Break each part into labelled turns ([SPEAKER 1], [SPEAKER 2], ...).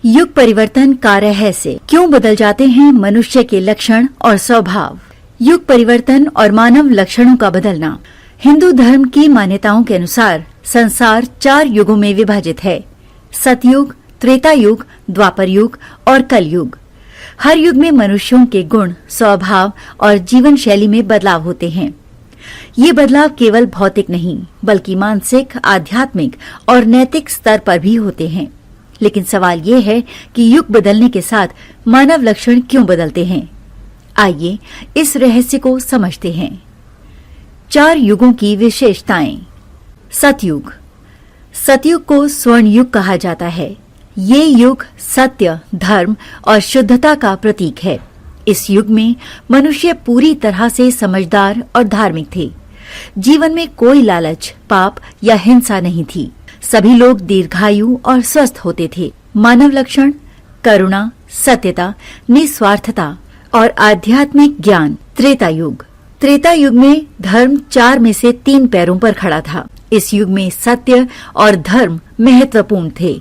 [SPEAKER 1] युग परिवर्तन का रहस्य, क्यों बदल जाते हैं मनुष्य के लक्षण और स्वभाव। युग परिवर्तन और मानव लक्षणों का बदलना। हिंदू धर्म की मान्यताओं के अनुसार संसार 4 युगों में विभाजित है: सतयुग, त्रेता युग, द्वापर युग और कलयुग। हर युग में मनुष्यों के गुण, स्वभाव और जीवन शैली में बदलाव होते हैं। ये बदलाव केवल भौतिक नहीं बल्कि मानसिक, आध्यात्मिक और नैतिक स्तर पर भी होते हैं। लेकिन सवाल ये है कि युग बदलने के साथ मानव लक्षण क्यों बदलते हैं। आइए इस रहस्य को समझते हैं। 4 युगों की विशेषताएं। सतयुग। सतयुग को स्वर्ण युग कहा जाता है। ये युग सत्य, धर्म और शुद्धता का प्रतीक है। इस युग में मनुष्य पूरी तरह से समझदार और धार्मिक थे। जीवन में कोई लालच, पाप या हिंसा नहीं थी। सभी लोग दीर्घायु और स्वस्थ होते थे। मानव लक्षण: करुणा, सत्यता, निस्वार्थता और आध्यात्मिक ज्ञान। त्रेता युग। त्रेता युग में धर्म 4 में से 3 पैरों पर खड़ा था। इस युग में सत्य और धर्म महत्वपूर्ण थे,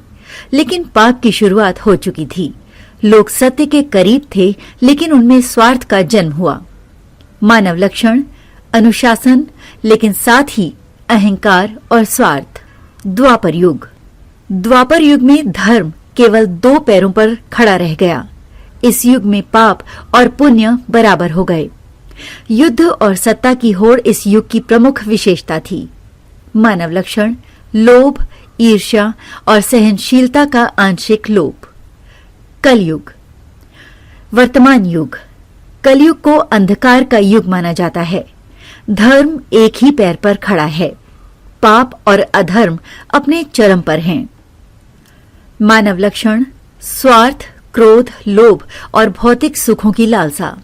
[SPEAKER 1] लेकिन पाप की शुरुआत हो चुकी थी। लोग सत्य के करीब थे, लेकिन उनमें स्वार्थ का जन्म हुआ। मानव लक्षण: अनुशासन, लेकिन साथ ही अहंकार और स्वार्थ। द्वापर युग। द्वापर युग में धर्म केवल 2 पैरों पर खड़ा रह गया। इस युग में पाप और पुण्य बराबर हो गए। युद्ध और सत्ता की होड़ इस युग की प्रमुख विशेषता थी। मानव लक्षण: लोभ, ईर्ष्या और सहनशीलता का आंशिक लोप। कलयुग। वर्तमान युग। कलयुग को अंधकार का युग माना जाता है। धर्म एक ही पैर पर खड़ा है। पाप और अधर्म अपने चरम पर हैं। मानव लक्षण: स्वार्थ, क्रोध, लोभ और भौतिक सुखों की लालसा।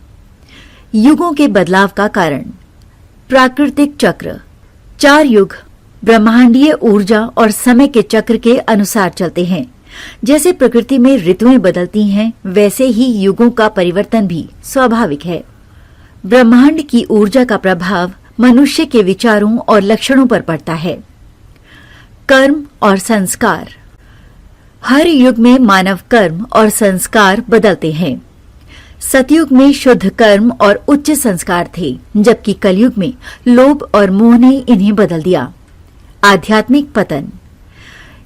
[SPEAKER 1] युगों के बदलाव का कारण। प्राकृतिक चक्र। 4 युग ब्रह्मांडीय ऊर्जा और समय के चक्र के अनुसार चलते हैं। जैसे प्रकृति में ऋतुएं बदलती हैं, वैसे ही युगों का परिवर्तन भी स्वाभाविक है। ब्रह्मांड की ऊर्जा का प्रभाव मनुष्य के विचारों और लक्षणों पर पड़ता है। कर्म और संस्कार। हर युग में मानव कर्म और संस्कार बदलते हैं। सतयुग में शुद्ध कर्म और उच्च संस्कार थे, जबकि कलयुग में लोभ और मोह ने इन्हें बदल दिया। आध्यात्मिक पतन।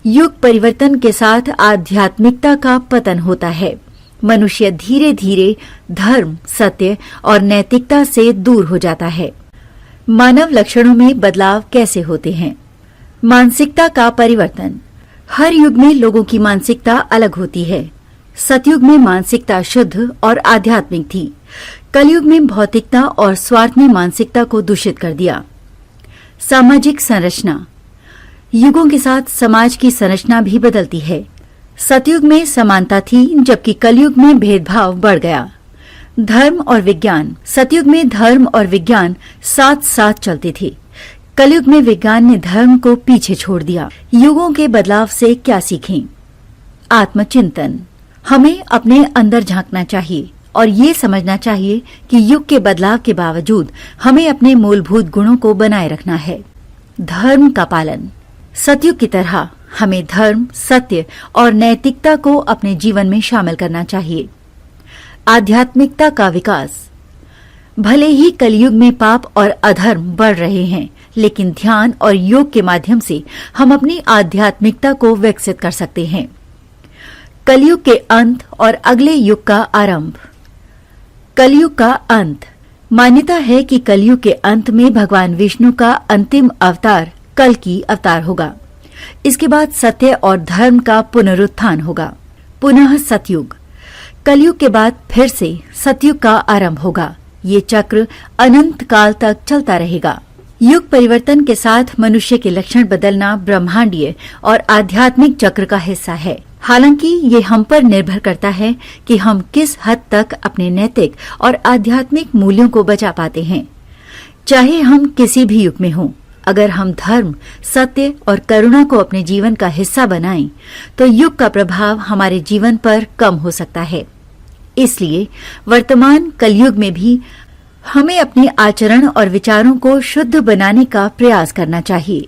[SPEAKER 1] युग परिवर्तन के साथ आध्यात्मिकता का पतन होता है। मनुष्य धीरे धीरे धर्म, सत्य और नैतिकता से दूर हो जाता है। मानव लक्षणों में बदलाव कैसे होते हैं। मानसिकता का परिवर्तन। हर युग में लोगों की मानसिकता अलग होती है। सतयुग में मानसिकता शुद्ध और आध्यात्मिक थी। कलयुग में भौतिकता और स्वार्थ ने मानसिकता को दूषित कर दिया। सामाजिक संरचना। युगों के साथ समाज की संरचना भी बदलती है। सतयुग में समानता थी, जबकि कलयुग में भेदभाव बढ़ गया। धर्म और विज्ञान। सतयुग में धर्म और विज्ञान साथ साथ चलते थे। कलयुग में विज्ञान ने धर्म को पीछे छोड़ दिया। युगों के बदलाव से क्या सीखें। आत्मचिंतन। हमें अपने अंदर झांकना चाहिए और ये समझना चाहिए कि युग के बदलाव के बावजूद हमें अपने मूलभूत गुणों को बनाए रखना है। धर्म का पालन। सतयुग की तरह हमें धर्म, सत्य और नैतिकता को अपने जीवन में शामिल करना चाहिए। आध्यात्मिकता का विकास। भले ही कलयुग में पाप और अधर्म बढ़ रहे हैं, लेकिन ध्यान और योग के माध्यम से हम अपनी आध्यात्मिकता को विकसित कर सकते हैं। कलयुग के अंत और अगले युग का आरंभ। कलयुग का अंत। मान्यता है कि कलयुग के अंत में भगवान विष्णु का अंतिम अवतार कल्कि अवतार होगा। इसके बाद सत्य और धर्म का पुनरुत्थान होगा। पुनः सतयुग। कलयुग के बाद फिर से सतयुग का आरंभ होगा। ये चक्र अनंत काल तक चलता रहेगा। युग परिवर्तन के साथ मनुष्य के लक्षण बदलना ब्रह्मांडीय और आध्यात्मिक चक्र का हिस्सा है। हालांकि ये हम पर निर्भर करता है कि हम किस हद तक अपने नैतिक और आध्यात्मिक मूल्यों को बचा पाते हैं। चाहे हम किसी भी युग में हों, अगर हम धर्म, सत्य और करुणा को अपने जीवन का हिस्सा बनाएं, तो युग का प्रभाव हमारे जीवन पर कम हो सकता है। इसलिए वर्तमान कलयुग में भी हमें अपने आचरण और विचारों को शुद्ध बनाने का प्रयास करना चाहिए।